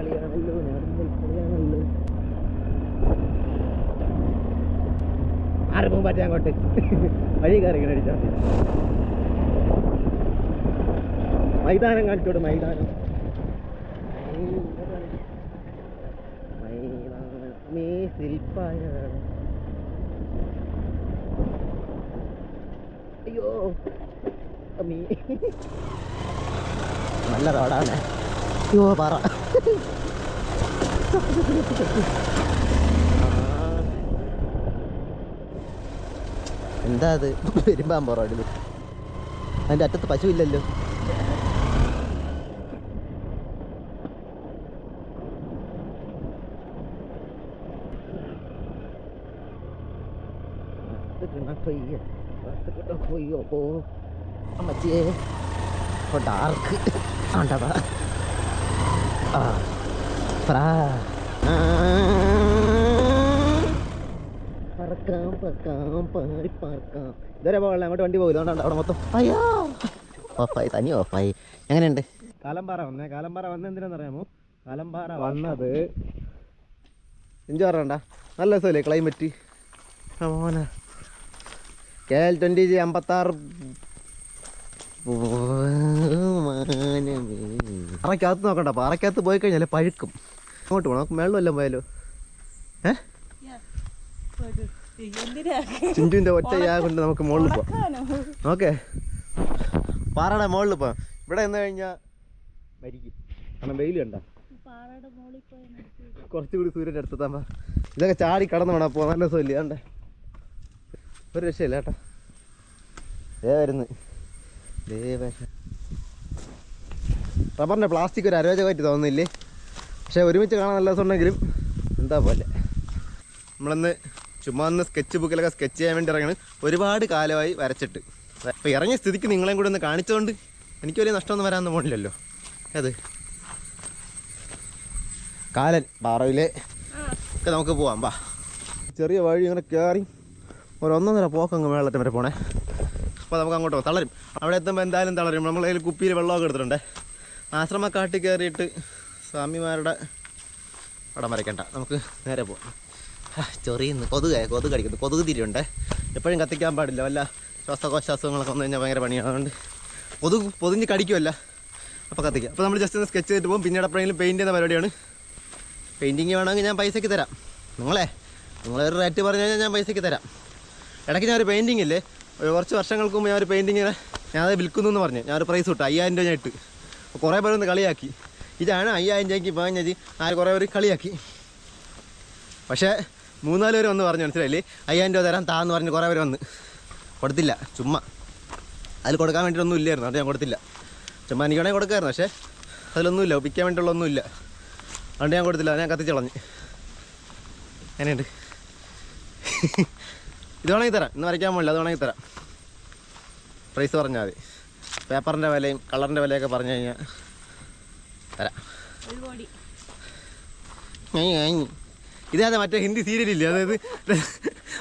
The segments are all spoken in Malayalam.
കളിയാണല്ലോ, ഞാനും കളിയാണല്ലോ. ആർക്കും പറ്റാൻ അങ്ങോട്ട് വഴി കയറി അടിച്ചാൽ മൈതാനം കാണിച്ചോട്. മൈതാനം ശില്പായ. അയ്യോ നല്ല റോഡാണ്. അയ്യോ പറ എന്താ അത് പെരുമ്പാമ്പോ റോഡിൽ? അതിൻ്റെ അറ്റത്ത് പശുവില്ലല്ലോ. അമ്മച്ചിയെ ഡാർക്ക് ആണ്ടതാ. പറക്കാം പറക്കാം പാടി പറക്കാം. ഇതുവരെ പോകണം, അങ്ങോട്ട് വണ്ടി പോകില്ല. അതുകൊണ്ടാണ് അവിടെ മൊത്തം അയ്യോ ഓഫായി, തനി ഓഫായി. എങ്ങനെയുണ്ട്? കാലമ്പാറ വന്നേ. കാലമ്പാറ വന്ന എന്തിനാണെന്നറിയാമോ? കാലമ്പാറ വന്നത് എൻജോയ് പറയണ്ട, നല്ല രസമല്ലേ ക്ലൈമറ്റ്. മോന KL20 56 പാറയ്ക്കകത്ത് നോക്കണ്ട. പാറയ്ക്കകത്ത് പോയി കഴിഞ്ഞാൽ പഴുക്കും. അങ്ങോട്ട് പോകണം. നമുക്ക് വെള്ളം എല്ലാം പോയാലോ? ചിഞ്ചുവിൻ്റെ ഒറ്റയാ കൊണ്ട് നമുക്ക് മുകളിൽ പോവാം. ഓക്കെ, പാറയുടെ മുകളിൽ പോവാം. ഇവിടെ നിന്ന് കഴിഞ്ഞാൽ മരിക്കും. കാരണം വെയിൽ കണ്ട. കുറച്ചുകൂടി സൂര്യൻ്റെ അടുത്തെത്താൻ. ഇതൊക്കെ ചാടി കടന്നു വേണം അപ്പോൾ. നല്ല രസമില്ല. കണ്ടേ, ഒരു രക്ഷയില്ല കേട്ടോ. വരുന്നു റബ്ബറിൻ്റെ പ്ലാസ്റ്റിക് ഒരു അരോചകമായിട്ട് തോന്നുന്നില്ലേ? പക്ഷേ ഒരുമിച്ച് കാണാൻ നല്ല രസമുണ്ടെങ്കിലും എന്താ പോലെ. നമ്മളന്ന് ചുമ്മാ ഒന്ന് സ്കെച്ച് ബുക്കിലൊക്കെ സ്കെച്ച് ചെയ്യാൻ വേണ്ടി ഇറങ്ങണം. ഒരുപാട് കാലമായി വരച്ചിട്ട്. അപ്പോൾ ഇറങ്ങിയ സ്ഥിതിക്ക് നിങ്ങളെയും കൂടി ഒന്ന് കാണിച്ചുകൊണ്ട് എനിക്ക് വലിയ നഷ്ടമൊന്നും വരാനൊന്നും പോണില്ലല്ലോ. അത് കാലൻ പാറയിലെ ഒക്കെ നമുക്ക് പോവാം. വാ, ചെറിയ വഴി ഇങ്ങനെ കയറി ഒരു 1.5 പോക്കങ്ങ് മേളറ്റം വരെ പോണേ. അപ്പോൾ നമുക്ക് അങ്ങോട്ട് പോകാം. തളരും. അവിടെ എത്തുമ്പോൾ എന്തായാലും തളരും. നമ്മളതിൽ കുപ്പിയിൽ വെള്ളമൊക്കെ എടുത്തിട്ടുണ്ടേ. ആശ്രമ കാട്ടി കയറിയിട്ട് സ്വാമിമാരുടെ പടം വരയ്ക്കണ്ട, നമുക്ക് നേരെ പോവാം. ചൊറിയുന്നു കൊതുക് കടിക്കുന്നു. കൊതുക് തിരിയുണ്ടേ. എപ്പോഴും കത്തിക്കാൻ പാടില്ല. വല്ല ശ്വാസകോശ അസുഖങ്ങളൊക്കെ വന്നു കഴിഞ്ഞാൽ ഭയങ്കര പണിയാണ്. അതുകൊണ്ട് പൊതിഞ്ഞ് കടിക്കുമല്ല, അപ്പോൾ കത്തിക്കാം. അപ്പോൾ നമ്മൾ ജസ്റ്റ് ഒന്ന് സ്കെച്ച് ചെയ്തിട്ട് പോകും. പിന്നീട് എപ്പോഴെങ്കിലും പെയിൻറ്റ് ചെയ്യുന്ന പരിപാടിയാണ്. പെയിൻറ്റിങ് വേണമെങ്കിൽ ഞാൻ പൈസയ്ക്ക് തരാം. നിങ്ങളൊരു റേറ്റ് പറഞ്ഞു കഴിഞ്ഞാൽ ഞാൻ പൈസയ്ക്ക് തരാം. ഇടയ്ക്ക് ഞാനൊരു പെയിൻറ്റിങ് ഇല്ലേ, കുറച്ച് വർഷങ്ങൾക്ക് മുമ്പ് ഞാനൊരു പെയിൻറ്റിങ്ങിനെ ഞാനത് വിൽക്കുന്നു എന്ന് പറഞ്ഞു. ഞാനൊരു പ്രൈസ് കിട്ടും 5000 രൂപ ഞാൻ ഇട്ട്. അപ്പോൾ കുറേ പേരൊന്ന് കളിയാക്കി. ഇതാണ് 5000 രൂപയ്ക്ക് പറഞ്ഞത്. കുറേ പേര് കളിയാക്കി. പക്ഷേ 3-4 പേര് വന്ന് പറഞ്ഞു, മനസ്സിലായില്ലേ, 5000 രൂപ തരാൻ താന്ന് പറഞ്ഞ് കുറേ പേര് വന്ന്. കൊടുത്തില്ല. ചുമ്മാ അതിൽ കൊടുക്കാൻ വേണ്ടിയിട്ടൊന്നും ഇല്ലായിരുന്നു. അതുകൊണ്ട് ഞാൻ കൊടുത്തില്ല. ചുമ്മാ എനിക്ക് വേണമെങ്കിൽ കൊടുക്കാമായിരുന്നു. പക്ഷേ അതിലൊന്നുമില്ല, വിൽക്കാൻ വേണ്ടിയിട്ടുള്ളൊന്നുമില്ല. അതുകൊണ്ട് ഞാൻ കൊടുത്തില്ല. ഞാൻ കത്തിച്ച് കളഞ്ഞ്. അങ്ങനെയുണ്ട്. ഇത് വേണമെങ്കിൽ തരാം. ഇന്ന് വരയ്ക്കാൻ പോകില്ല, അത് വേണമെങ്കിൽ തരാം. പ്രൈസ് പറഞ്ഞാൽ മതി. പേപ്പറിൻ്റെ വിലയും കളറിൻ്റെ വിലയൊക്കെ പറഞ്ഞു കഴിഞ്ഞാൽ തരാം. ഇതാ മറ്റേ ഹിന്ദി സീരിയലില്ലേ, അതായത്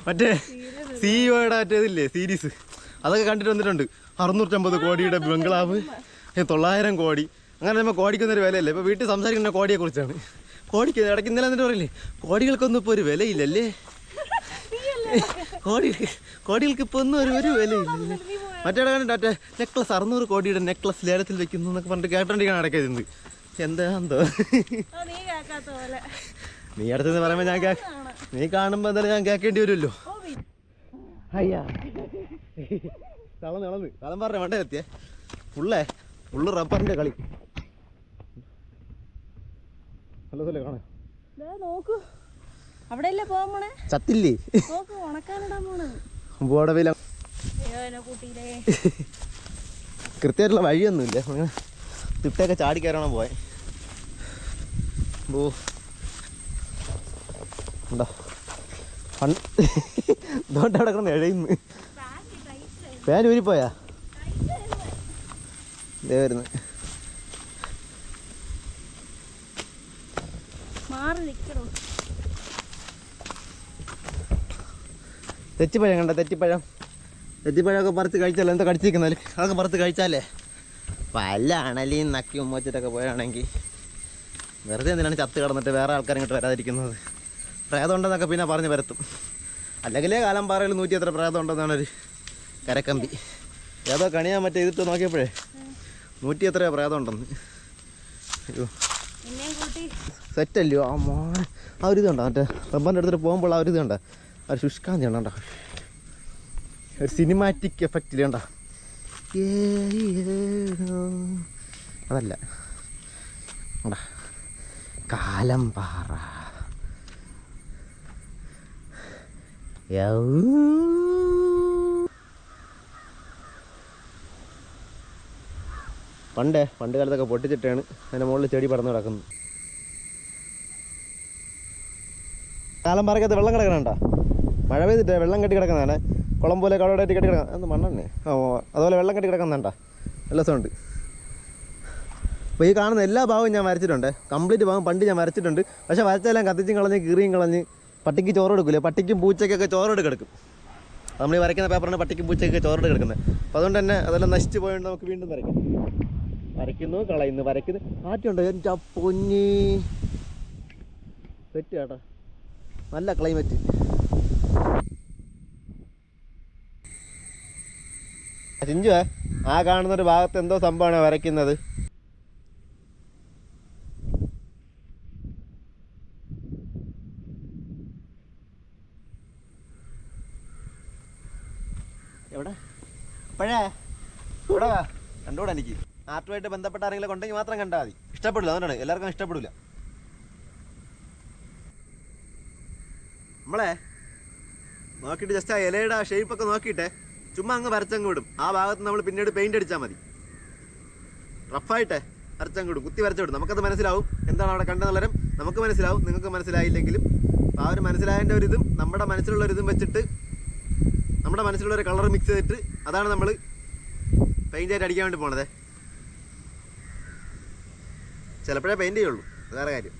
മറ്റേ സിഇഒയുടെ മറ്റേതില്ലേ സീരീസ്, അതൊക്കെ കണ്ടിട്ട് വന്നിട്ടുണ്ട്. 650 കോടിയുടെ ബംഗ്ലാവ്, 900 കോടി. അങ്ങനെ നമ്മൾ കോടിക്കൊന്നൊരു വിലയല്ലേ. ഇപ്പോൾ വീട്ടിൽ സംസാരിക്കുന്ന കോടിയെക്കുറിച്ചാണ്. കോടിക്ക് ഇടയ്ക്ക് ഇന്നലെ എന്നിട്ട് പറയില്ലേ, കോടികൾക്കൊന്നും ഇപ്പോൾ ഒരു വിലയില്ലല്ലേ. കോടികൾക്ക് ഇപ്പോൾ ഒന്നും ഒരു വിലയില്ലല്ലേ. മറ്റേ കണ്ടിട്ട് നെക്ലസ് 600 കോടിയുടെ നെക്ലസ് ലേലത്തിൽ വെക്കുന്നു എന്നൊക്കെ പറഞ്ഞിട്ട് കേട്ടോണ്ടിരിക്കാൻ അടയ്ക്കുന്നത്. എന്താന്തോ നീ അടുത്തെന്ന് പറയുമ്പോൾ ഞാൻ നീ കാണുമ്പോൾ എന്തായാലും ഞാൻ കേൾക്കേണ്ടി വരുമല്ലോ. അയ്യാ തളന്ന് കളം പറഞ്ഞ വേണ്ട എത്തിയേ. ഫുള്ള് റബ്ബറിൻ്റെ കളി. നല്ല സ്ഥലം കാണാൻ. ചത്തില്ലേ കൃത്യമായിട്ടുള്ള വഴിയൊന്നുമില്ല. അങ്ങനെ തിട്ടയൊക്കെ ചാടി കയറണം പോയെ. ഉണ്ടോ ഇതുകൊണ്ട് അവിടെ കിടന്ന് എഴയുന്നു. ഫാൻ ഊരിപ്പോയാ ഇതേ വരുന്നു. തെച്ചിപ്പഴം കണ്ട, തെറ്റിപ്പഴമൊക്കെ പറിച്ച് കഴിച്ചാലോ. എന്താ കടിച്ചിരിക്കുന്നാല് അതൊക്കെ പറിച്ച് കഴിച്ചാലേ വല്ല അണലിയും നക്കി ഉമ്മച്ചിട്ടൊക്കെ പോയാണെങ്കിൽ വെറുതെ എന്തിനാണ് ചത്ത് കിടന്നിട്ട് വേറെ ആൾക്കാർ ഇങ്ങോട്ട് വരാതിരിക്കുന്നത്? പ്രേതം ഉണ്ടെന്നൊക്കെ പിന്നെ പറഞ്ഞ് വരത്തും. അല്ലെങ്കിലേ കാലംപാറയിൽ 100 എത്ര പ്രേതം ഉണ്ടെന്നാണ് ഒരു കരക്കമ്പി. ഏതോ കണിയാൻ മറ്റേ ഇതിട്ട് നോക്കിയപ്പോഴേ 100 എത്രയോ പ്രേതം ഉണ്ടെന്ന്. അയ്യോ സെറ്റല്ലയോ ആ ഒരു ഇതുണ്ടോ മറ്റേ റബ്ബറിൻ്റെ അടുത്തിട്ട് പോകുമ്പോൾ ആ ഒരു ഇതുണ്ടോ ആ ഒരു ശുഷ്കാന്തി ഉണ്ടോ, ഒരു സിനിമാറ്റിക് എഫക്റ്റിൽ കണ്ടോ? അതല്ല കണ്ടാ കാലംപാറ. പണ്ട് കാലത്തൊക്കെ പൊട്ടിച്ചിട്ടാണ് അതിൻ്റെ മുകളിൽ ചെടി പടർന്ന് കിടക്കുന്നത്. കാലംപാറയ്ക്കകത്ത് വെള്ളം കിടക്കണുണ്ടോ? മഴ പെയ്തിട്ട് വെള്ളം കെട്ടി കിടക്കുന്നതാണ്. കുളം പോലെ കടവടായിട്ട് കെട്ടി കിടക്കണം. എന്ത് മണ്ണെണ്ണേ? അതുപോലെ വെള്ളം കെട്ടി കിടക്കുന്നുണ്ടോ? നല്ല രസമുണ്ട്. അപ്പോൾ ഈ കാണുന്ന എല്ലാ ഭാഗവും ഞാൻ വരച്ചിട്ടുണ്ട്. കംപ്ലീറ്റ് ഭാഗം പണ്ട് ഞാൻ വരച്ചിട്ടുണ്ട്. പക്ഷേ വരച്ചെല്ലാം കത്തിച്ചും കളഞ്ഞ് കീറിയും കളഞ്ഞ് പട്ടിക്ക് ചോറെടുക്കില്ലേ? പട്ടിക്കും പൂച്ചയ്ക്കൊക്കെ ചോറെടുത്ത് കിടക്കും. നമ്മൾ ഈ വരയ്ക്കുന്ന പേപ്പറാണ് പട്ടിക്കും പൂച്ചയ്ക്കൊക്കെ ചോറെടുത്ത് കിടക്കുന്നത്. അപ്പോൾ അതുകൊണ്ട് തന്നെ അതെല്ലാം നശിച്ച് പോയതുകൊണ്ട് നമുക്ക് വീണ്ടും വരയ്ക്കാം. വരയ്ക്കുന്നു, കളയുന്നു, വരയ്ക്കുന്നു. ആറ്റുണ്ടോ? എൻ്റെ പൊന്നി സെറ്റ് കേട്ടോ, നല്ല ക്ലൈമറ്റ്. ചിഞ്ചുവേ, ആ കാണുന്നൊരു ഭാഗത്ത് എന്തോ സംഭവമാണ് വരയ്ക്കുന്നത്. എവിടെ? അപ്പോഴേ ഇവിടെ കണ്ടുകൂടാ. എനിക്ക് ആർട്ടുമായിട്ട് ബന്ധപ്പെട്ട ആരെങ്കിലും ഉണ്ടെങ്കിൽ മാത്രം കണ്ടാൽ മതി. ഇഷ്ടപ്പെടില്ല, അതുകൊണ്ടാണ് എല്ലാവർക്കും ഇഷ്ടപ്പെടില്ല. നമ്മളെ നോക്കിയിട്ട് ജസ്റ്റ് ആ ഇലയുടെ ആ ഷേപ്പൊക്കെ നോക്കിയിട്ടേ ചുമ്മാ അങ്ങ് വരച്ചങ്ങ് വിടും. ആ ഭാഗത്ത് നമ്മൾ പിന്നീട് പെയിൻ്റ് അടിച്ചാൽ മതി. റഫായിട്ടേ വരച്ചങ്ങ് വിടും, കുത്തി വരച്ചു വിടും. നമുക്കത് മനസ്സിലാവും എന്താണ് അവിടെ കണ്ടെന്നുള്ളവരും നമുക്ക് മനസ്സിലാവും. നിങ്ങൾക്ക് മനസ്സിലായില്ലെങ്കിലും ആ ഒരു മനസ്സിലായതിൻ്റെ ഒരു ഇതും നമ്മുടെ മനസ്സിലുള്ളൊരിതും വെച്ചിട്ട് നമ്മുടെ മനസ്സിലുള്ളൊരു കളർ മിക്സ് ചെയ്തിട്ട് അതാണ് നമ്മൾ പെയിൻ്റ് ആയിട്ട് അടിക്കാൻ വേണ്ടി പോണത്. ചിലപ്പോഴേ പെയിൻ്റ് ചെയ്യുള്ളൂ, വേറെ കാര്യം.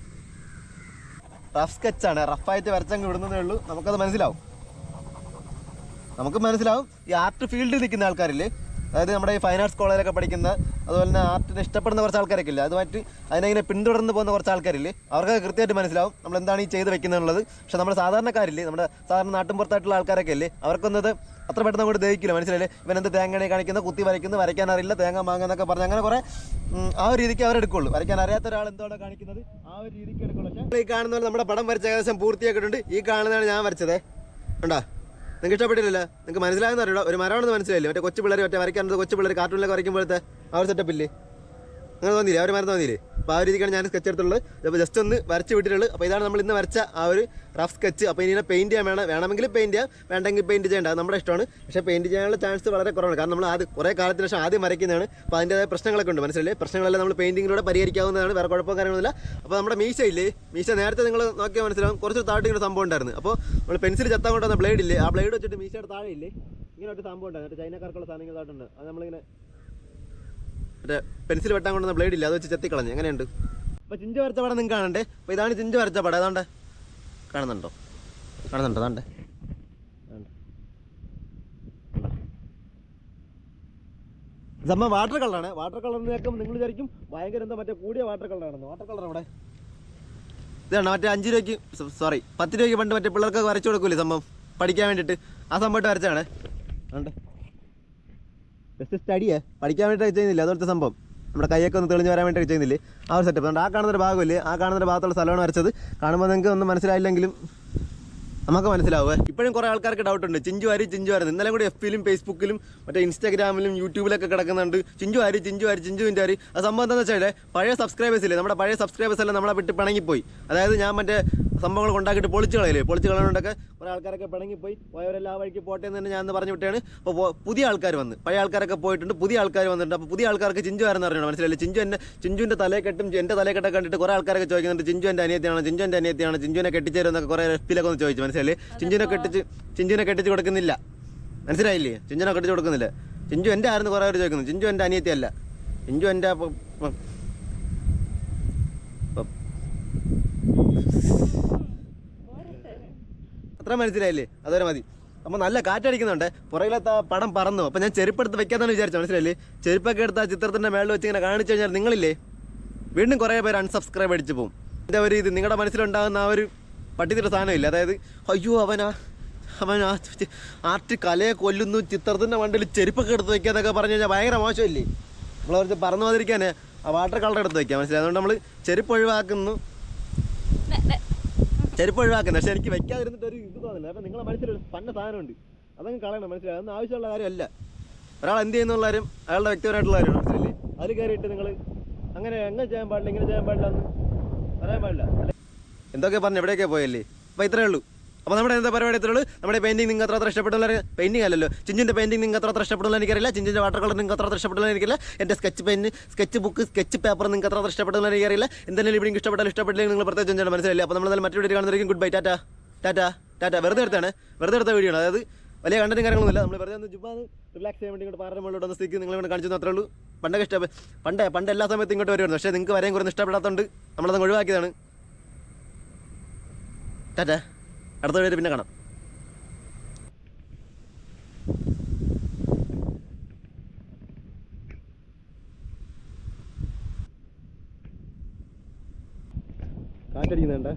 റഫ് സ്കെച്ചാണ്, റഫായിട്ട് വരച്ചങ്ങ് വിടുന്നതേ ഉള്ളൂ. നമുക്കത് മനസ്സിലാവും. നമുക്ക് മനസ്സിലാവും. ഈ ആർട്ട് ഫീൽഡിൽ നിൽക്കുന്ന ആൾക്കാരില്ലേ, അതായത് നമ്മുടെ ഈ ഫൈൻ ആർട്സ് കോളേജിലൊക്കെ പഠിക്കുന്ന, അതുപോലെ തന്നെ ആർട്ടിനെ ഇഷ്ടപ്പെടുന്ന കുറച്ച് ആൾക്കാരൊക്കെ ഇല്ല, അതുമായിട്ട് അതിനെ പിന്തുടർന്ന് പോകുന്ന കുറച്ച് ആൾക്കാരില്ലേ, അവർക്കൊക്കെ കൃത്യമായിട്ട് മനസ്സിലാവും നമ്മൾ എന്താണ് ഈ ചെയ്ത് വെക്കുന്നതെന്നുള്ളത്. പക്ഷെ നമ്മുടെ സാധാരണക്കാരില്ലേ, നമ്മുടെ സാധാരണ നാട്ടും പുറത്തായിട്ടുള്ള ആൾക്കാരൊക്കെ ഇല്ലേ, അവർക്കൊന്നത് അത്ര പെട്ടെന്ന് അങ്ങോട്ട് ദഹിക്കില്ല. മനസ്സിലായില്ലേ? ഇവനെന്ത് തേങ്ങണി കാണിക്കുന്ന, കുത്തി വരയ്ക്കുന്നു, വരയ്ക്കാൻ അറിയില്ല, തേങ്ങ മാങ്ങന്നൊക്കെ പറഞ്ഞ് അങ്ങനെ കുറേ ആ ഒരു രീതിക്ക് അവരെടുക്കുള്ളൂ. വരയ്ക്കാൻ അറിയാത്ത ഒരാൾ എന്തോടെ കാണിക്കുന്നത് ആ ഒരു രീതിക്ക് എടുക്കുള്ളൂ. പക്ഷേ ഈ കാണുന്ന പോലെ നമ്മുടെ പടം വരച്ച ഏകദേശം പൂർത്തിയാക്കിയിട്ടുണ്ട്. ഈ കാണുന്നതാണ് ഞാൻ വരച്ചത്. ഉണ്ടോ? നിങ്ങൾക്ക് ഇഷ്ടപ്പെട്ടില്ലല്ലോ? നിങ്ങൾക്ക് മനസ്സിലായെന്ന് അറിയില്ല. ഒരു മരമാണെന്ന് മനസ്സിലായില്ലേ? മറ്റേ കൊച്ചു പിള്ളേർ മറ്റേ വരയ്ക്കാറുണ്ട്, കൊച്ചു പിള്ളേർ കാർട്ടൂണിലൊക്കെ വരയ്ക്കുമ്പോഴത്തെ ആ ഒരു സെറ്റപ്പില്ലേ? അങ്ങനെ തോന്നിയില്ലേ? ആ ഒരു മരം തോന്നിയില്ലേ? അപ്പോൾ ആ ഒരു രീതിക്കാണ് ഞാൻ സ്കെച്ച് എടുത്തുള്ളത്. അപ്പോൾ ജസ്റ്റ് ഒന്ന് വരച്ച് വിട്ടിട്ടുള്ളൂ. അപ്പോൾ ഇതാണ് നമ്മൾ ഇന്ന് വരച്ച ആ ഒരു റഫ് സ്കെച്ച്. അപ്പോൾ ഇനി പെയിൻറ്റ് ചെയ്യാൻ വേണമെങ്കിൽ പെയിൻറ്റ് ചെയ്യാം, വേണ്ടെങ്കിൽ പെയിൻറ്റ് ചെയ്യേണ്ട, അത് നമ്മുടെ ഇഷ്ടമാണ്. പക്ഷേ പെയിൻറ്റ് ചെയ്യാനുള്ള ചാൻസ് വളരെ കുറവാണ്. കാരണം നമ്മൾ കുറേ കാലത്തിന് ശേഷം ആദ്യം വരയ്ക്കുന്നതാണ്. അപ്പോൾ അതിൻ്റെതായ പ്രശ്നങ്ങളൊക്കെ ഉണ്ട്, മനസ്സിലല്ലേ? പ്രശ്നങ്ങളെല്ലാം നമ്മൾ പെയിൻറ്റിങ്ങിലൂടെ പരിഹരിക്കാവുന്നതാണ്, വേറെ കുഴപ്പമോ കാര്യങ്ങളൊന്നുമില്ല. അപ്പോൾ നമ്മുടെ മീശ ഇല്ലേ, മീശ നേരത്തെ നിങ്ങൾ നോക്കിയാൽ മനസ്സിലാവും കുറച്ച് താഴ്ത്തി ഇങ്ങനെ സംഭവം ഉണ്ടായിരുന്നു. അപ്പോൾ നമ്മൾ പെൻസിൽ ചത്താൻ കൊണ്ടുവന്ന ബ്ലേഡ് ഇല്ലേ, ആ ബ്ലേഡ് വെച്ചിട്ട് മീശയുടെ താഴെ ഇല്ലേ ഇങ്ങനെ ഒരു സംഭവം ഉണ്ടായിരുന്നു. ചൈനക്കാർക്കുള്ള സാധനങ്ങൾ താട്ടുണ്ട്. അത് നമ്മളിങ്ങനെ മറ്റേ പെൻസിൽ വെട്ടാൻ കൊണ്ടുവന്ന ബ്ലേഡ് ഇല്ല, അത് വെച്ച് ചെത്തിക്കളഞ്ഞ്. എങ്ങനെയുണ്ട്? അപ്പോൾ ചിഞ്ച് വരച്ച പടം നിങ്ങൾക്ക് കാണണ്ടേ? അപ്പോൾ ഇതാണ് ചിഞ്ച് വരച്ച പടം. ഏതാണ്ട് കാണുന്നുണ്ടോ? അതാണ്ട് സംഭവം വാട്ടർ കളറാണ്. വാട്ടർ കളറിന് കേൾക്കുമ്പോൾ നിങ്ങൾ വിചാരിക്കും ഭയങ്കര എന്താ മറ്റേ കൂടിയ വാട്ടർ കളറാണെന്ന്. വാട്ടർ കളർ അവിടെ ഇതാണ് മറ്റേ 5 രൂപയ്ക്ക് 10 രൂപയ്ക്ക് പണ്ട് മറ്റേ പിള്ളേർക്ക് വരച്ചു കൊടുക്കൂലേ സംഭവം പഠിക്കാൻ വേണ്ടിയിട്ട്. ആ സംഭവമായിട്ട് വരച്ചാണ്. അതുകൊണ്ട് ജസ്റ്റ് സ്റ്റഡിയേ പഠിക്കാൻ വേണ്ടിയിട്ട് ചെയ്യുന്നില്ല. അതുപോലത്തെ സംഭവം നമ്മുടെ കൈയൊക്കെ ഒന്ന് തെളിഞ്ഞ് വരാൻ വേണ്ടിയിട്ട് ചെയ്യുന്നില്ലേ, ആ ഒരു സെറ്റപ്പ്. അതുകൊണ്ട് ആ കാണുന്നൊരു ഭാഗമില്ലേ, ആ കാണുന്നൊരു ഭാഗത്തുള്ള സ്ഥലമാണ് വരച്ചത്. കാണുമ്പോൾ നിങ്ങൾക്ക് ഒന്നും മനസ്സിലായില്ലെങ്കിലും നമുക്ക് മനസ്സിലാവുക. ഇപ്പോഴും കുറേ ആൾക്കാർക്ക് ഡൗട്ട് ഉണ്ട്, ചിഞ്ചു ആയിരുന്നു. ഇന്നലെ കൂടി FB-ലും ഫേസ്ബുക്കിലും മറ്റേ ഇൻസ്റ്റാഗ്രാമിലും യൂട്യൂബിലൊക്കെ കിടക്കുന്നുണ്ട് ചിഞ്ചുവിൻ്റെ ആര്. അത് സംഭവം എന്താണെന്ന് വെച്ചാൽ പഴയ സബ്സ്ക്രൈബേഴ്സ് ഇല്ലേ, നമ്മുടെ പഴയ സബ്സ്ക്രൈബേഴ്സ് എല്ലാം നമ്മളെ വിട്ട് പിണങ്ങിപ്പോയി. അതായത് ഞാൻ മറ്റേ സംഭവങ്ങൾ കൊണ്ടാക്കിയിട്ട് പൊളിച്ച് കളയുകൊണ്ടൊക്കെ കുറേ ആൾക്കാരൊക്കെ പിണങ്ങിപ്പോയി. പോയവരെല്ലാം ആ വഴിക്ക് പോട്ടെ എന്ന് തന്നെ ഞാൻ പറഞ്ഞു വിട്ടാണ്. അപ്പോൾ പുതിയ ആൾക്കാർ വന്ന്, പഴയ ആൾക്കാരൊക്കെ പോയിട്ടുണ്ട്, പുതിയ ആൾക്കാർ വന്നിട്ടുണ്ട്. അപ്പോൾ പുതിയ ആൾക്കാർക്ക് ചിഞ്ചു ആരെന്ന് അറിയണം, മനസ്സിലായില്ലേ? ചിഞ്ചുവിൻ്റെ തലയെക്കെട്ടും എൻ്റെ തലയെക്കെട്ടൊക്കെ കണ്ടിട്ട് കുറേ ആൾക്കാരൊക്കെ ചോദിക്കുന്നുണ്ട് ചിഞ്ചു എൻ്റെ അനിയത്തിയാണ്, ചിഞ്ചുവിനെ കെട്ടിച്ചേരുമെന്നൊക്കെ കുറേ FB-ലൊക്കെ ഒന്ന് ചോദിച്ചു. മനസ്സിലായില്ലേ? ചിഞ്ചുവിനെ കെട്ടിച്ച് കൊടുക്കുന്നില്ല, മനസ്സിലായില്ലേ? ചിഞ്ചുവിനെ കെട്ടിച്ച് കൊടുക്കുന്നില്ല. ചിഞ്ചു എൻ്റെ ആരെന്ന് കുറേ പേര് ചോദിക്കുന്നു. ചിഞ്ചു എൻ്റെ അനിയത്തിയല്ല, ചിഞ്ചു എൻ്റെ അത്ര മനസ്സിലായില്ലേ? അതുവരെ മതി. അപ്പോൾ നല്ല കാറ്റടിക്കുന്നുണ്ട്, പുറകിലത്തെ പടം പറന്നു. അപ്പോൾ ഞാൻ ചെരുപ്പെടുത്ത് വെക്കാന്നാണ് വിചാരിച്ചത്, മനസ്സിലായില്ലേ? ചെരുപ്പൊക്കെ എടുത്ത് ആ ചിത്രത്തിൻ്റെ മേളിൽ വെച്ച് ഇങ്ങനെ കാണിച്ചു കഴിഞ്ഞാൽ നിങ്ങളില്ലേ വീണ്ടും കുറേ പേര് അൺസബ്സ്ക്രൈബ് അടിച്ച് പോകും. എൻ്റെ ഒരു ഇത് നിങ്ങളുടെ മനസ്സിലുണ്ടാകുന്ന ആ ഒരു പട്ടിത്തിൻ്റെ സാധനമില്ല. അതായത് അയ്യോ അവൻ ആർട്ട് കലയെ കൊല്ലുന്നു, ചിത്രത്തിൻ്റെ മണ്ടിൽ ചെരുപ്പൊക്കെ എടുത്ത് വയ്ക്കുക എന്നൊക്കെ പറഞ്ഞു കഴിഞ്ഞാൽ ഭയങ്കര മോശമല്ലേ? നമ്മൾ കുറച്ച് പറന്നു പോകാതിരിക്കാൻ ആ വാട്ടർ കളർ എടുത്ത് വയ്ക്കാം, മനസ്സിലായി? അതുകൊണ്ട് നമ്മൾ ചെരുപ്പ് ഒഴിവാക്കുന്നു. പക്ഷേ എനിക്ക് വെക്കാതിരുന്നിട്ട് ഒരു ഇത് തോന്നില്ല. അപ്പം നിങ്ങളുടെ മനസ്സിലൊരു പന്ന സാധനമുണ്ട്, അതങ്ങ് കളയണം, മനസ്സിലായി? അതൊന്നും ആവശ്യമുള്ള കാര്യമല്ല. ഒരാൾ എന്ത് ചെയ്യുന്നുള്ള കാര്യം അയാളുടെ വ്യക്തിപരമായിട്ടുള്ള കാര്യമാണ്, മനസ്സിലല്ലേ? അതിൽ കയറിയിട്ട് നിങ്ങൾ അങ്ങനെ ചെയ്യാൻ പാടില്ല, ഇങ്ങനെ ചെയ്യാൻ പാടില്ല എന്ന് പറയാൻ പാടില്ല. എന്തൊക്കെ പറഞ്ഞു എവിടെയൊക്കെ പോയല്ലേ? അപ്പോൾ ഇത്രയേ ഉള്ളൂ. അപ്പോൾ നമ്മുടെ എന്താ പരിപാടി ഇത്രയുള്ളൂ. നമ്മുടെ പെയിൻറ്റിങ് നിങ്ങൾക്ക് അത്ര ഇഷ്ടപ്പെട്ടുള്ള പെയിൻറ്റിങ് അല്ലല്ലോ, ചിഞ്ചിൻ്റെ പെയിൻറ്റിങ് നിങ്ങൾക്ക് അത്ര ഇഷ്ടപ്പെട്ടുള്ള എനിക്കറിയില്ല. ചിഞ്ചിൻ്റെ വാട്ടർ കളർ നിങ്ങൾക്ക് അത്ര ഇഷ്ടപ്പെട്ടുള്ള എനിക്കറിയില്ല. എൻ്റെ സ്കെച്ച് ബുക്ക് സ്കെച്ച് പേപ്പർ നിങ്ങൾക്ക് അത്ര ഇഷ്ടപ്പെട്ടുള്ള എനിക്കറിയില്ല. എന്തെങ്കിലും ഇവിടെ ഇഷ്ടപ്പെട്ടില്ലെങ്കിൽ നിങ്ങൾ പ്രത്യേകിച്ച് ചെയ്യണം, മനസ്സിലായില്ല? അപ്പോൾ നമ്മൾ മറ്റൊരു വീഡിയോ കാണുന്നതായിരിക്കും. Good bye, tata tata tata. വെറുതെ എടുത്ത വീഡിയോ ആണ്, അതായത് വലിയ കണ്ടന്റും കാര്യങ്ങളൊന്നുമില്ല. നമ്മൾ വെറുതെ ഒന്ന് ചുമ്മാ റിലാക്സ് ചെയ്യാൻ വേണ്ടി ഇങ്ങോട്ട് പാറ മുകളിലോട്ട് ഒന്ന് സ്ഥിതിക്ക് നിങ്ങൾ കാണിച്ചു അത്രേ ഉള്ളൂ. പണ്ട് എല്ലാ സമയത്തും ഇങ്ങോട്ട് വരുമായിരുന്നു, പക്ഷേ നിങ്ങൾക്ക് വരെയും കുറച്ച് ഇഷ്ടപ്പെടാത്തതുകൊണ്ട് നമ്മളത് ഒഴിവാക്കിയതാണ്. ടാറ്റാ, അടുത്ത വീഡിയോ പിന്നെ കാണാം. കാറ്റടിക്കുന്നുണ്ട്.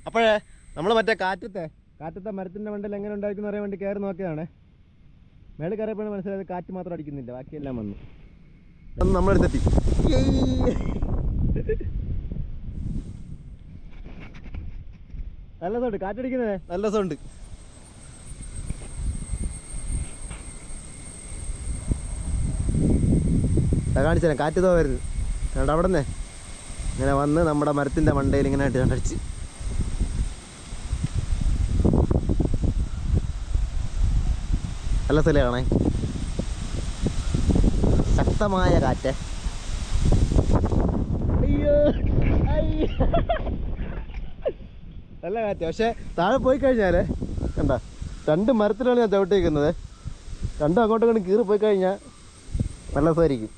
അപ്പോഴേ നമ്മൾ മറ്റേ കാറ്റത്തെ മരത്തിൻ്റെ മണ്ടയിൽ എങ്ങനെ ഉണ്ടായിരിക്കും അറിയാൻ വേണ്ടി കയറി നോക്കിയതാണ്. മേളിൽ കയറിയപ്പോഴാണ് മനസ്സിലായത് കാറ്റ് മാത്രം അടിക്കുന്നില്ല, ബാക്കിയെല്ലാം വന്നു. നമ്മളെടുത്തെത്തി. നല്ല സൗണ്ട്, കാറ്റടിക്കുന്നേ നല്ല സൗണ്ട്. കാണിച്ചേ കാറ്റ് തോ വരുന്നത് കണ്ട അവിടെ നിന്ന് ഇങ്ങനെ വന്ന് നമ്മുടെ മരത്തിൻ്റെ മണ്ടയിൽ ഇങ്ങനെ കണ്ടടിച്ച്. നല്ല സ്ഥലം കാണാൻ, ശക്തമായ കാറ്റ്. അയ്യോ നല്ല കാറ്റ്. പക്ഷെ താഴെ പോയി കഴിഞ്ഞാലേ കണ്ട 2 മരത്തിലാണ് ഞാൻ ചവിട്ടിയിരിക്കുന്നത്. 2 അങ്ങോട്ടും കീറി പോയി കഴിഞ്ഞാൽ നല്ല രസമായിരിക്കും.